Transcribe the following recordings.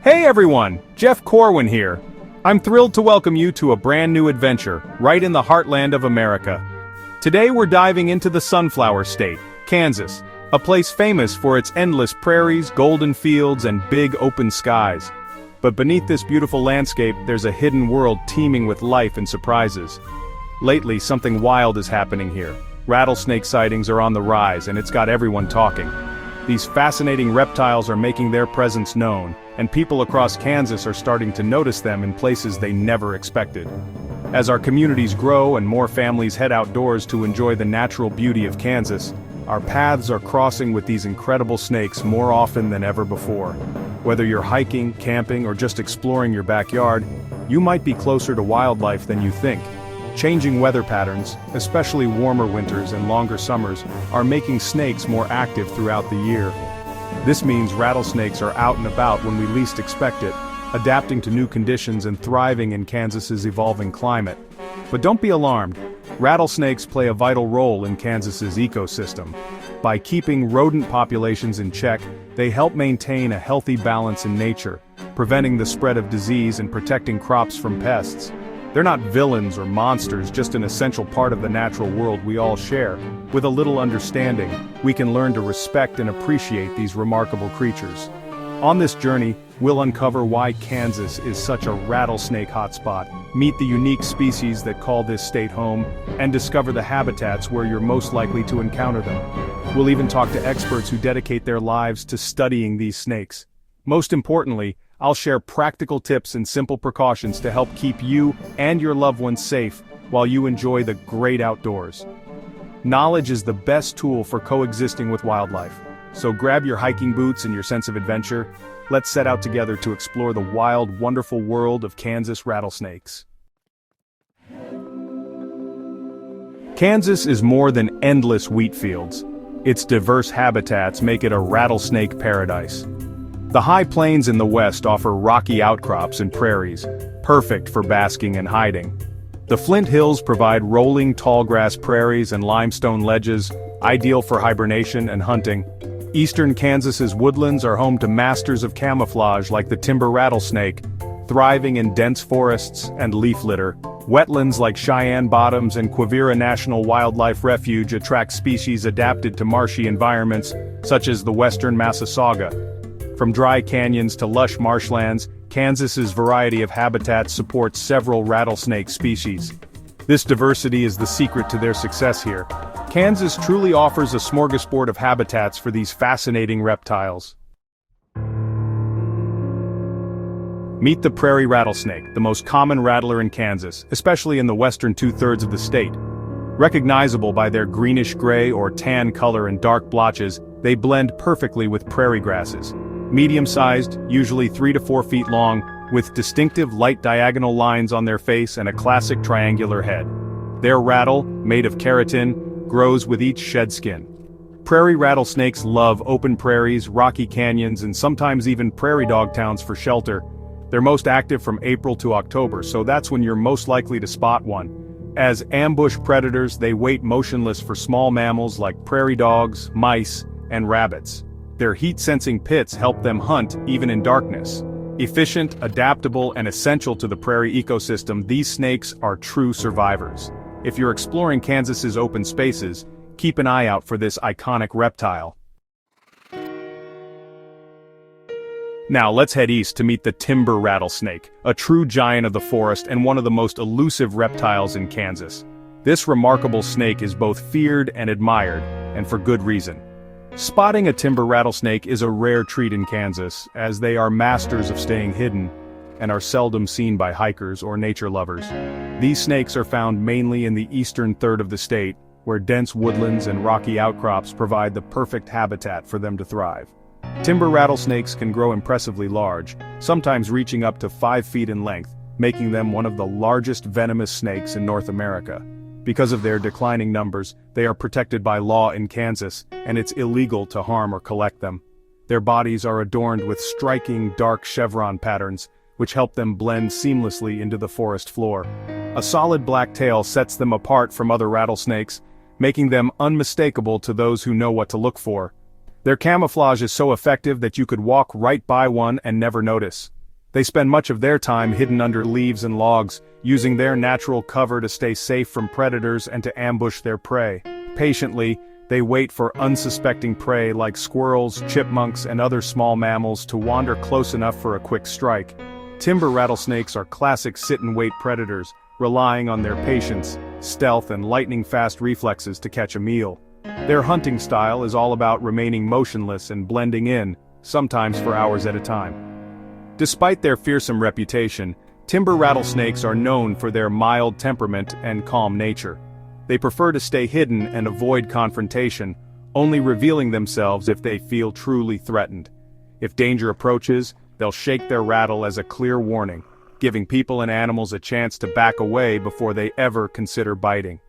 Hey everyone, Jeff Corwin here. I'm thrilled to welcome you to a brand new adventure, right in the heartland of America. Today we're diving into the Sunflower State, Kansas, a place famous for its endless prairies, golden fields, and big open skies. But beneath this beautiful landscape, there's a hidden world teeming with life and surprises. Lately, something wild is happening here. Rattlesnake sightings are on the rise, and it's got everyone talking. These fascinating reptiles are making their presence known, and people across Kansas are starting to notice them in places they never expected. As our communities grow and more families head outdoors to enjoy the natural beauty of Kansas, our paths are crossing with these incredible snakes more often than ever before. Whether you're hiking, camping, or just exploring your backyard, you might be closer to wildlife than you think. Changing weather patterns, especially warmer winters and longer summers, are making snakes more active throughout the year. This means rattlesnakes are out and about when we least expect it, adapting to new conditions and thriving in Kansas's evolving climate. But don't be alarmed. Rattlesnakes play a vital role in Kansas's ecosystem. By keeping rodent populations in check, they help maintain a healthy balance in nature, preventing the spread of disease and protecting crops from pests. They're not villains or monsters, just an essential part of the natural world we all share. With a little understanding, we can learn to respect and appreciate these remarkable creatures. On this journey, we'll uncover why Kansas is such a rattlesnake hotspot, meet the unique species that call this state home, and discover the habitats where you're most likely to encounter them. We'll even talk to experts who dedicate their lives to studying these snakes. Most importantly, I'll share practical tips and simple precautions to help keep you and your loved ones safe while you enjoy the great outdoors. Knowledge is the best tool for coexisting with wildlife. So grab your hiking boots and your sense of adventure. Let's set out together to explore the wild, wonderful world of Kansas rattlesnakes. Kansas is more than endless wheat fields. Its diverse habitats make it a rattlesnake paradise. The high plains in the west offer rocky outcrops and prairies, perfect for basking and hiding. The Flint Hills provide rolling tallgrass prairies and limestone ledges, ideal for hibernation and hunting. Eastern Kansas's woodlands are home to masters of camouflage like the timber rattlesnake, thriving in dense forests and leaf litter. Wetlands like Cheyenne Bottoms and Quivira National Wildlife Refuge attract species adapted to marshy environments, such as the western Massasauga. From dry canyons to lush marshlands, Kansas's variety of habitats supports several rattlesnake species. This diversity is the secret to their success here. Kansas truly offers a smorgasbord of habitats for these fascinating reptiles. Meet the prairie rattlesnake, the most common rattler in Kansas, especially in the western two-thirds of the state. Recognizable by their greenish-gray or tan color and dark blotches, they blend perfectly with prairie grasses. Medium-sized, usually 3 to 4 feet long, with distinctive light diagonal lines on their face and a classic triangular head. Their rattle, made of keratin, grows with each shed skin. Prairie rattlesnakes love open prairies, rocky canyons, and sometimes even prairie dog towns for shelter. They're most active from April to October, so that's when you're most likely to spot one. As ambush predators, they wait motionless for small mammals like prairie dogs, mice, and rabbits. Their heat-sensing pits help them hunt even in darkness. Efficient, adaptable, and essential to the prairie ecosystem, these snakes are true survivors. If you're exploring Kansas's open spaces, keep an eye out for this iconic reptile. Now let's head east to meet the timber rattlesnake, a true giant of the forest and one of the most elusive reptiles in Kansas. This remarkable snake is both feared and admired, and for good reason. Spotting a timber rattlesnake is a rare treat in Kansas, as they are masters of staying hidden and are seldom seen by hikers or nature lovers. These snakes are found mainly in the eastern third of the state, where dense woodlands and rocky outcrops provide the perfect habitat for them to thrive. Timber rattlesnakes can grow impressively large, sometimes reaching up to 5 feet in length, making them one of the largest venomous snakes in North America. Because of their declining numbers, they are protected by law in Kansas, and it's illegal to harm or collect them. Their bodies are adorned with striking dark chevron patterns, which help them blend seamlessly into the forest floor. A solid black tail sets them apart from other rattlesnakes, making them unmistakable to those who know what to look for. Their camouflage is so effective that you could walk right by one and never notice. They spend much of their time hidden under leaves and logs, using their natural cover to stay safe from predators and to ambush their prey. Patiently, they wait for unsuspecting prey like squirrels, chipmunks, and other small mammals to wander close enough for a quick strike. Timber rattlesnakes are classic sit-and-wait predators, relying on their patience, stealth, and lightning-fast reflexes to catch a meal. Their hunting style is all about remaining motionless and blending in, sometimes for hours at a time. Despite their fearsome reputation, timber rattlesnakes are known for their mild temperament and calm nature. They prefer to stay hidden and avoid confrontation, only revealing themselves if they feel truly threatened. If danger approaches, they'll shake their rattle as a clear warning, giving people and animals a chance to back away before they ever consider biting.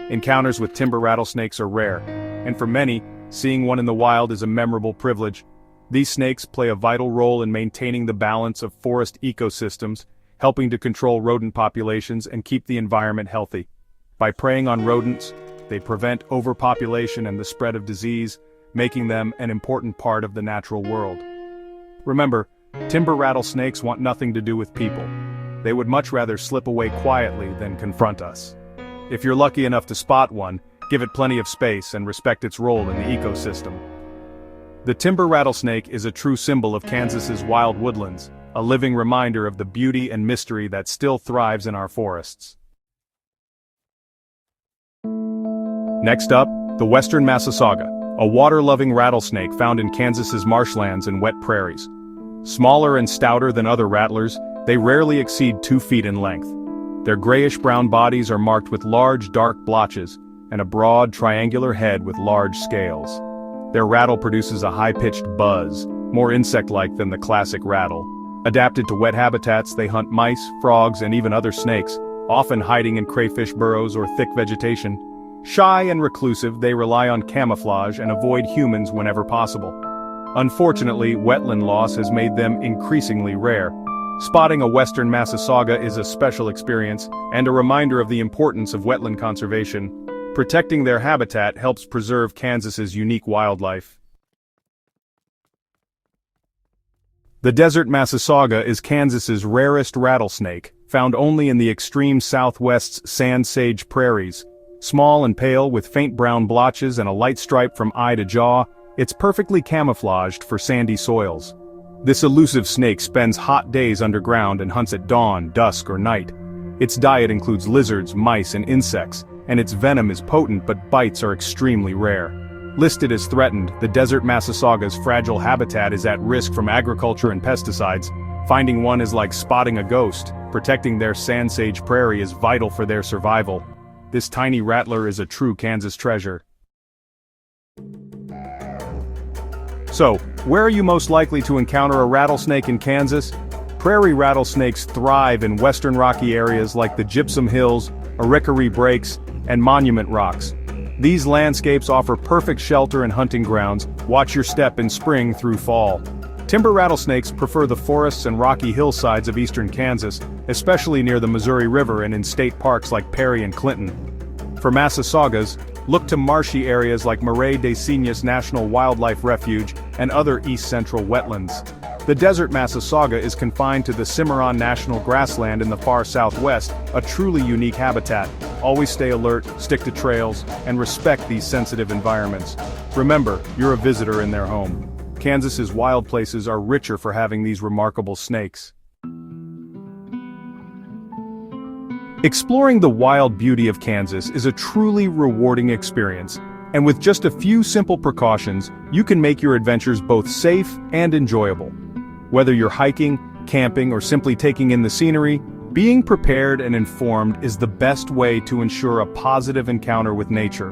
Encounters with timber rattlesnakes are rare, and for many, seeing one in the wild is a memorable privilege. These snakes play a vital role in maintaining the balance of forest ecosystems, helping to control rodent populations and keep the environment healthy. By preying on rodents, they prevent overpopulation and the spread of disease, making them an important part of the natural world. Remember, timber rattlesnakes want nothing to do with people. They would much rather slip away quietly than confront us. If you're lucky enough to spot one, give it plenty of space and respect its role in the ecosystem. The timber rattlesnake is a true symbol of Kansas's wild woodlands, a living reminder of the beauty and mystery that still thrives in our forests. Next up, the western Massasauga, a water-loving rattlesnake found in Kansas's marshlands and wet prairies. Smaller and stouter than other rattlers, they rarely exceed 2 feet in length. Their grayish-brown bodies are marked with large dark blotches, and a broad triangular head with large scales. Their rattle produces a high-pitched buzz, more insect-like than the classic rattle. Adapted to wet habitats, they hunt mice, frogs, and even other snakes, often hiding in crayfish burrows or thick vegetation. Shy and reclusive, they rely on camouflage and avoid humans whenever possible. Unfortunately, wetland loss has made them increasingly rare. Spotting a western Massasauga is a special experience and a reminder of the importance of wetland conservation. Protecting their habitat helps preserve Kansas's unique wildlife. The desert Massasauga is Kansas's rarest rattlesnake, found only in the extreme southwest's sand sage prairies. Small and pale with faint brown blotches and a light stripe from eye to jaw, it's perfectly camouflaged for sandy soils. This elusive snake spends hot days underground and hunts at dawn, dusk, or night. Its diet includes lizards, mice, and insects, and its venom is potent but bites are extremely rare. Listed as threatened, the desert Massasauga's fragile habitat is at risk from agriculture and pesticides. Finding one is like spotting a ghost. Protecting their sand sage prairie is vital for their survival. This tiny rattler is a true Kansas treasure. So, where are you most likely to encounter a rattlesnake in Kansas? Prairie rattlesnakes thrive in western rocky areas like the Gypsum Hills, Arickaree Breaks, and Monument Rocks. These landscapes offer perfect shelter and hunting grounds. Watch your step in spring through fall. Timber rattlesnakes prefer the forests and rocky hillsides of eastern Kansas, especially near the Missouri River and in state parks like Perry and Clinton. For Massasaugas, look to marshy areas like Marais des Cygnes National Wildlife Refuge and other east-central wetlands. The desert Massasauga is confined to the Cimarron National Grassland in the far southwest, a truly unique habitat. Always stay alert, stick to trails, and respect these sensitive environments. Remember, you're a visitor in their home. Kansas's wild places are richer for having these remarkable snakes. Exploring the wild beauty of Kansas is a truly rewarding experience, and with just a few simple precautions, you can make your adventures both safe and enjoyable. Whether you're hiking, camping, or simply taking in the scenery, being prepared and informed is the best way to ensure a positive encounter with nature.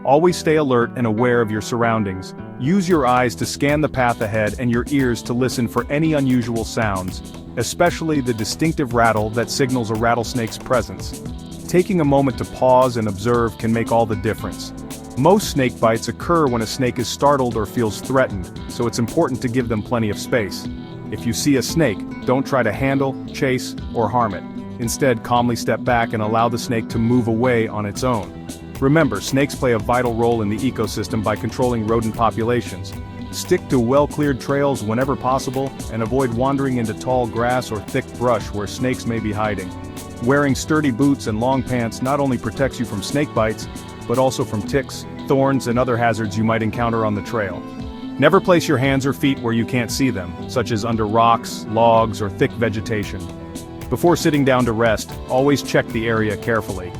Always stay alert and aware of your surroundings. Use your eyes to scan the path ahead and your ears to listen for any unusual sounds, especially the distinctive rattle that signals a rattlesnake's presence. Taking a moment to pause and observe can make all the difference. Most snake bites occur when a snake is startled or feels threatened, so it's important to give them plenty of space. If you see a snake, don't try to handle, chase, or harm it. Instead, calmly step back and allow the snake to move away on its own. Remember, snakes play a vital role in the ecosystem by controlling rodent populations. Stick to well-cleared trails whenever possible, and avoid wandering into tall grass or thick brush where snakes may be hiding. Wearing sturdy boots and long pants not only protects you from snake bites, but also from ticks, thorns, and other hazards you might encounter on the trail. Never place your hands or feet where you can't see them, such as under rocks, logs, or thick vegetation. Before sitting down to rest, always check the area carefully.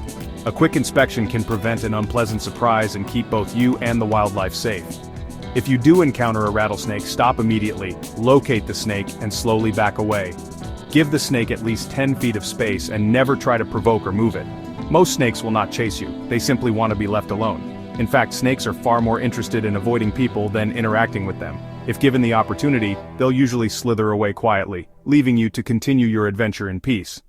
A quick inspection can prevent an unpleasant surprise and keep both you and the wildlife safe. If you do encounter a rattlesnake, stop immediately, locate the snake, and slowly back away. Give the snake at least 10 feet of space and never try to provoke or move it. Most snakes will not chase you, they simply want to be left alone. In fact, snakes are far more interested in avoiding people than interacting with them. If given the opportunity, they'll usually slither away quietly, leaving you to continue your adventure in peace.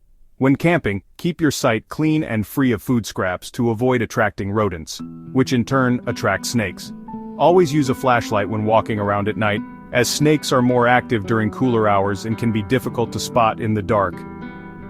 When camping, keep your site clean and free of food scraps to avoid attracting rodents, which in turn attract snakes. Always use a flashlight when walking around at night, as snakes are more active during cooler hours and can be difficult to spot in the dark.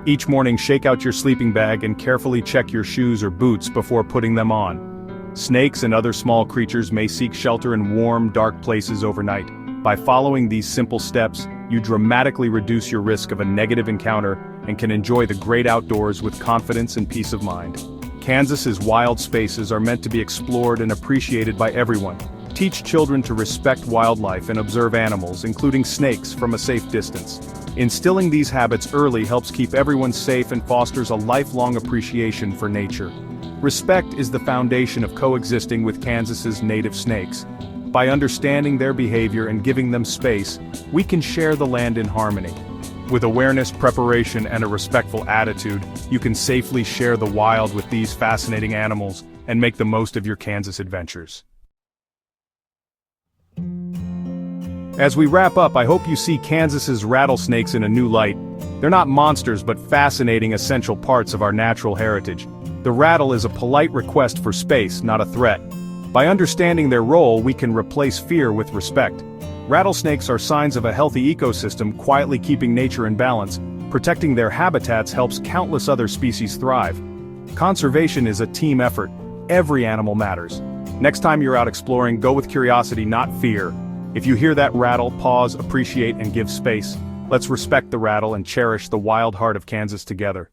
Each morning, shake out your sleeping bag and carefully check your shoes or boots before putting them on. Snakes and other small creatures may seek shelter in warm, dark places overnight. By following these simple steps, you dramatically reduce your risk of a negative encounter and can enjoy the great outdoors with confidence and peace of mind. Kansas's wild spaces are meant to be explored and appreciated by everyone. Teach children to respect wildlife and observe animals, including snakes, from a safe distance. Instilling these habits early helps keep everyone safe and fosters a lifelong appreciation for nature. Respect is the foundation of coexisting with Kansas's native snakes. By understanding their behavior and giving them space, we can share the land in harmony. With awareness, preparation, and a respectful attitude, you can safely share the wild with these fascinating animals and make the most of your Kansas adventures. As we wrap up, I hope you see Kansas's rattlesnakes in a new light. They're not monsters but fascinating essential parts of our natural heritage. The rattle is a polite request for space, not a threat. By understanding their role, we can replace fear with respect. Rattlesnakes are signs of a healthy ecosystem, quietly keeping nature in balance. Protecting their habitats helps countless other species thrive. Conservation is a team effort. Every animal matters. Next time you're out exploring, go with curiosity, not fear. If you hear that rattle, pause, appreciate, and give space. Let's respect the rattle and cherish the wild heart of Kansas together.